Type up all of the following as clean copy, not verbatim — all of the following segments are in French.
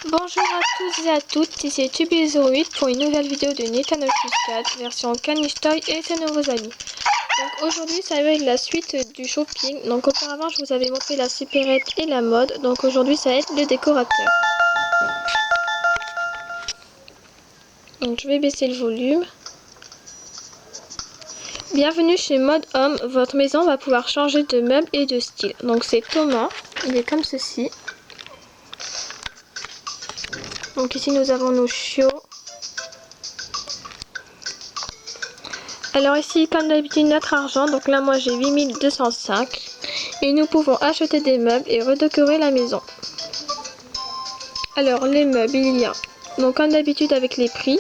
Bonjour à tous et à toutes, ici Tubi08 pour une nouvelle vidéo de Nintendo 64 version Caniche Toy et ses nouveaux amis. Donc aujourd'hui ça va être la suite du shopping. Donc auparavant je vous avais montré la supérette et la mode, donc aujourd'hui ça va être le décorateur. Donc je vais baisser le volume. Bienvenue chez Mode Homme, votre maison va pouvoir changer de meubles et de style. Donc c'est Thomas, il est comme ceci. Donc ici nous avons nos chiots. Alors ici comme d'habitude notre argent, donc là moi j'ai 8205 et nous pouvons acheter des meubles et redécorer la maison. Alors les meubles il y a, donc comme d'habitude avec les prix.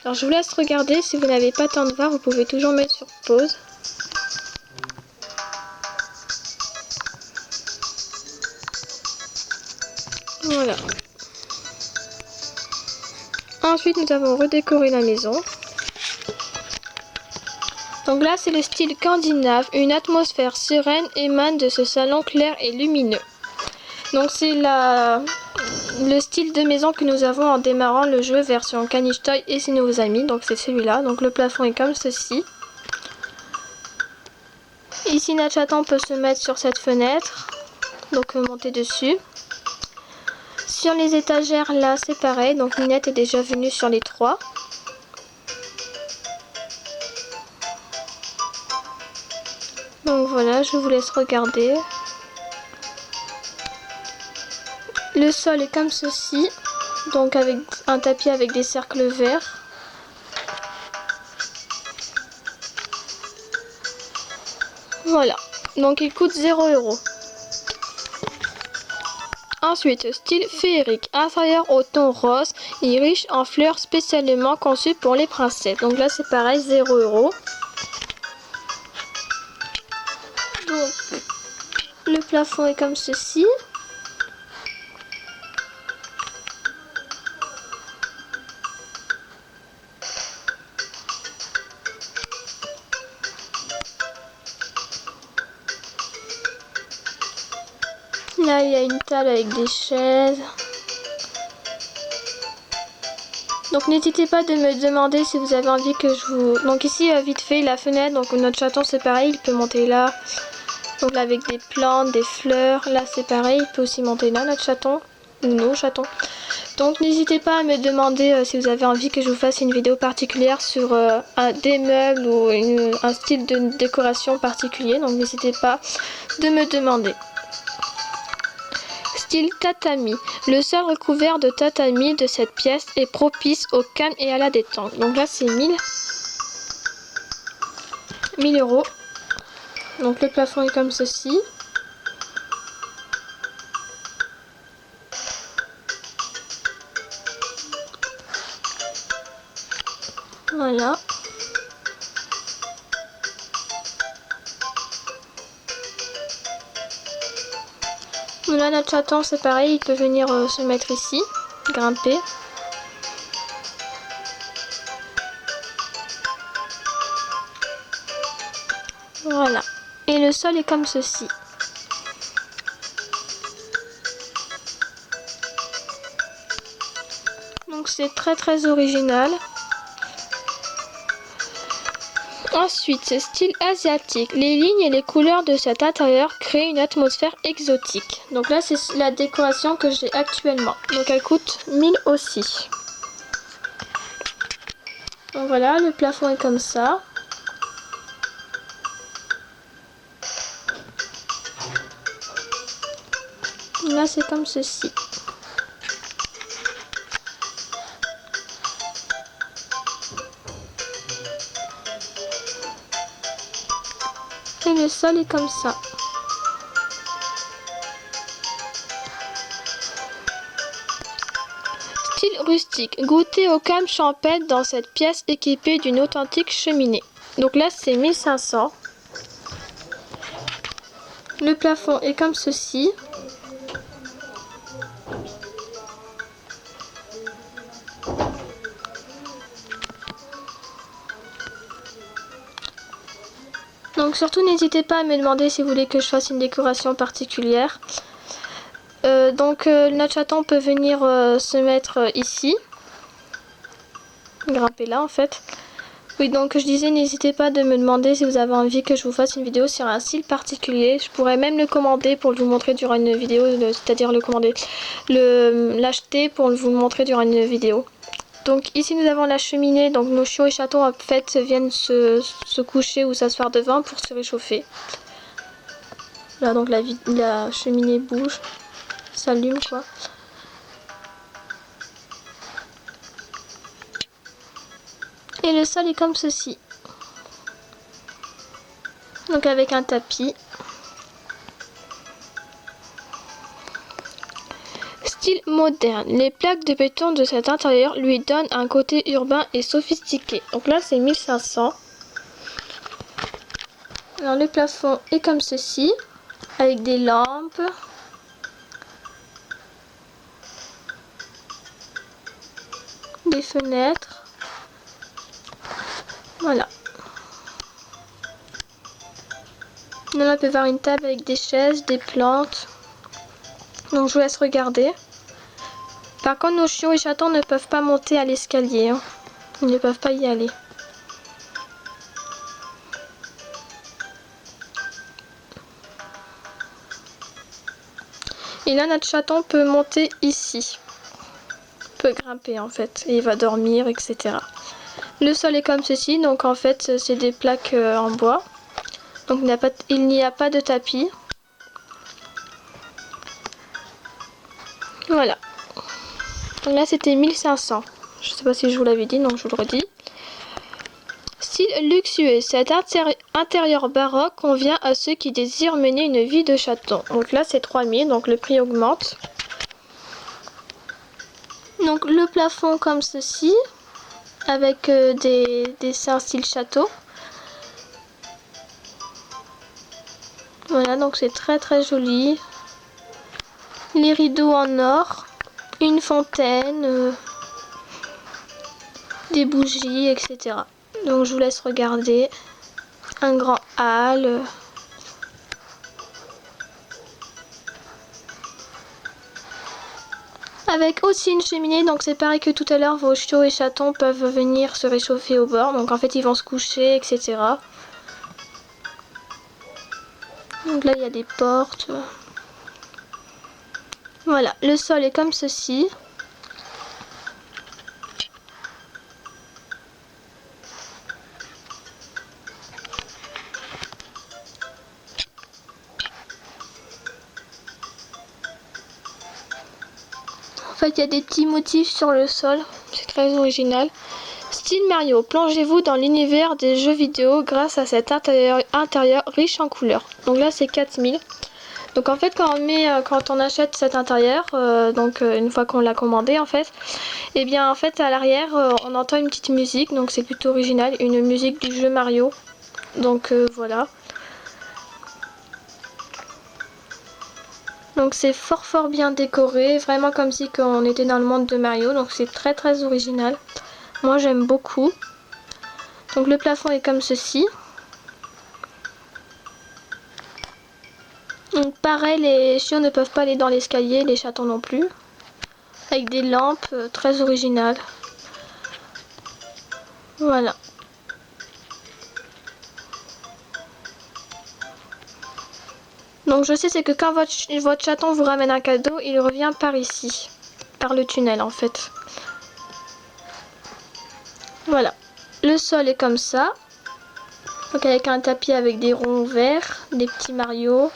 Alors je vous laisse regarder, si vous n'avez pas le temps de voir vous pouvez toujours mettre sur pause. Voilà. Ensuite nous avons redécoré la maison. Donc là c'est le style scandinave, une atmosphère sereine émane de ce salon clair et lumineux. Donc c'est le style de maison que nous avons en démarrant le jeu version Caniche Toy et ses nouveaux amis. Donc c'est celui-là, donc le plafond est comme ceci. Ici notre chaton peut se mettre sur cette fenêtre, donc monter dessus. Sur les étagères là c'est pareil, donc Minette est déjà venue sur les trois. Donc voilà, je vous laisse regarder. Le sol est comme ceci, donc avec un tapis avec des cercles verts. Voilà, donc il coûte 0 €. Ensuite, style féerique, intérieur au ton rose et riche en fleurs spécialement conçues pour les princesses. Donc là c'est pareil, 0 €. Donc le plafond est comme ceci. Là il y a une table avec des chaises. Donc n'hésitez pas de me demander si vous avez envie que je vous... Donc ici vite fait la fenêtre, donc notre chaton c'est pareil, il peut monter là. Donc là avec des plantes, des fleurs, là c'est pareil, il peut aussi monter là notre chaton, ou nos chatons. Donc n'hésitez pas à me demander si vous avez envie que je vous fasse une vidéo particulière sur des meubles ou un style de décoration particulier. Donc n'hésitez pas de me demander. Style tatami. Le sol recouvert de tatami de cette pièce est propice au calme et à la détente. Donc là c'est 1000 €. Donc le plafond est comme ceci. Voilà. Là notre chaton c'est pareil, il peut venir se mettre ici, grimper. Voilà. Et le sol est comme ceci. Donc c'est très original. Ensuite, style asiatique. Les lignes et les couleurs de cet intérieur créent une atmosphère exotique. Donc là, c'est la décoration que j'ai actuellement. Donc elle coûte 1000 € aussi. Donc voilà, le plafond est comme ça. Là, c'est comme ceci. Et le sol est comme ça. Style rustique. Goûtez au calme champêtre dans cette pièce équipée d'une authentique cheminée. Donc là c'est 1500. Le plafond est comme ceci. Donc surtout n'hésitez pas à me demander si vous voulez que je fasse une décoration particulière. Notre chaton peut venir se mettre ici. Grimper là en fait. Oui, donc je disais, n'hésitez pas de me demander si vous avez envie que je vous fasse une vidéo sur un style particulier. Je pourrais même le commander pour vous montrer durant une vidéo, c'est-à-dire l'acheter pour vous le montrer durant une vidéo. Donc ici nous avons la cheminée, donc nos chiots et chatons en fait viennent se coucher ou s'asseoir devant pour se réchauffer. Là donc la cheminée bouge, s'allume quoi. Et le sol est comme ceci. Donc avec un tapis. Style moderne. Les plaques de béton de cet intérieur lui donnent un côté urbain et sophistiqué. Donc là c'est 1500. Alors le plafond est comme ceci. Avec des lampes. Des fenêtres. Voilà. Là on peut voir une table avec des chaises, des plantes. Donc je vous laisse regarder. Par contre nos chiots et chatons ne peuvent pas monter à l'escalier. Hein. Ils ne peuvent pas y aller. Et là notre chaton peut monter ici. Peut grimper en fait. Et il va dormir, etc. Le sol est comme ceci. Donc en fait c'est des plaques en bois. Donc il n'y a pas de tapis. Voilà. Donc là c'était 1500. Je sais pas si je vous l'avais dit, donc je vous le redis. Style luxueux. Cet intérieur baroque convient à ceux qui désirent mener une vie de chaton. Donc là c'est 3000, donc le prix augmente. Donc le plafond comme ceci. Avec des dessins style château. Voilà, donc c'est très très joli. Les rideaux en or. Une fontaine. Des bougies, etc. Donc je vous laisse regarder. Un grand hall. Avec aussi une cheminée, donc c'est pareil que tout à l'heure, vos chiots et chatons peuvent venir se réchauffer au bord. Donc en fait ils vont se coucher, etc. Donc là il y a des portes. Voilà, le sol est comme ceci. En fait, il y a des petits motifs sur le sol. C'est très original. Style Mario, plongez-vous dans l'univers des jeux vidéo grâce à cet intérieur riche en couleurs. Donc là, c'est 4000. Donc en fait, quand on achète cet intérieur, une fois qu'on l'a commandé en fait, et bien en fait à l'arrière, on entend une petite musique. Donc c'est plutôt original, une musique du jeu Mario. Donc voilà. Donc c'est fort bien décoré, vraiment comme si on était dans le monde de Mario, donc c'est très très original. Moi j'aime beaucoup. Donc le plafond est comme ceci. Donc pareil, les chiots ne peuvent pas aller dans l'escalier, les chatons non plus. Avec des lampes très originales. Voilà. Donc je sais c'est que quand votre chaton vous ramène un cadeau, il revient par ici. Par le tunnel en fait. Voilà. Le sol est comme ça. Donc avec un tapis avec des ronds verts, des petits Mario.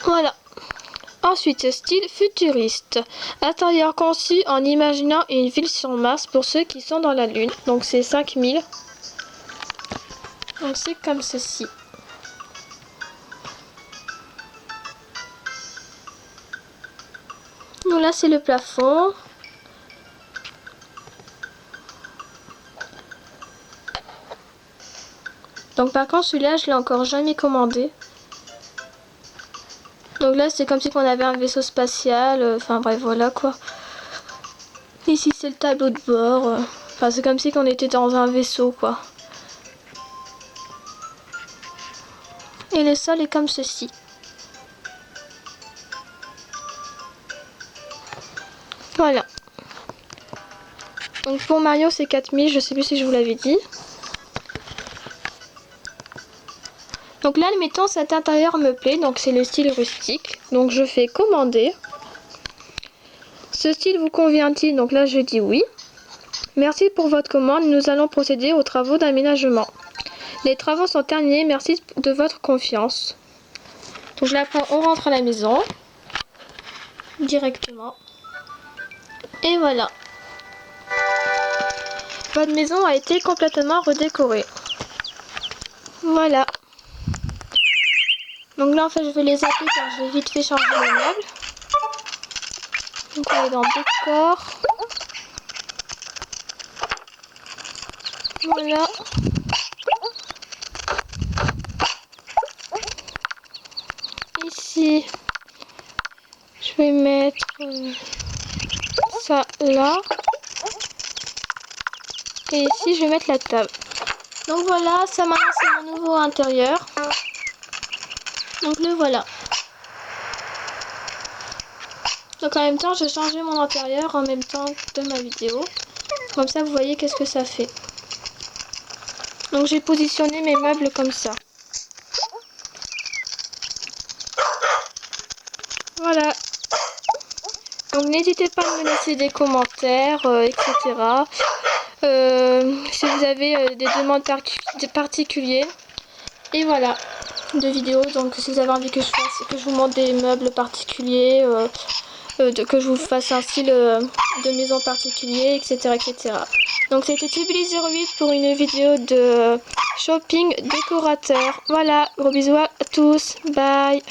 Voilà. Ensuite, style futuriste. Intérieur conçu en imaginant une ville sur Mars pour ceux qui sont dans la Lune. Donc c'est 5000. Donc c'est comme ceci. Donc là c'est le plafond. Donc par contre celui-là je l'ai encore jamais commandé. Donc là c'est comme si on avait un vaisseau spatial. Enfin bref voilà quoi. Ici c'est le tableau de bord. Enfin c'est comme si on était dans un vaisseau quoi. Et et le sol est comme ceci. Voilà. Donc pour Mario c'est 4000, je sais plus si je vous l'avais dit. Donc là admettons cet intérieur me plaît, donc c'est le style rustique. Donc je fais commander. Ce style vous convient-il? Donc là je dis oui. Merci pour votre commande, nous allons procéder aux travaux d'aménagement. Les travaux sont terminés, merci de votre confiance. Donc là on rentre à la maison directement. Et voilà. Votre maison a été complètement redécorée. Voilà. Donc là en fait je vais les appeler car je vais vite fait changer les meubles. Donc on est dans décor. Voilà. Ici je vais mettre ça là. Et ici je vais mettre la table. Donc voilà, ça maintenant c'est mon nouveau intérieur. Donc le voilà. Donc en même temps j'ai changé mon intérieur en même temps de ma vidéo. Comme ça vous voyez qu'est-ce que ça fait. Donc j'ai positionné mes meubles comme ça. Voilà. Donc n'hésitez pas à me laisser des commentaires, etc. Si vous avez des demandes particulières. Et voilà, de vidéos. Donc si vous avez envie que je vous montre des meubles particuliers, que je vous fasse un style de maison particulier, etc. etc. Donc c'était Tibili08 pour une vidéo de shopping décorateur. Voilà, gros bisous à tous. Bye.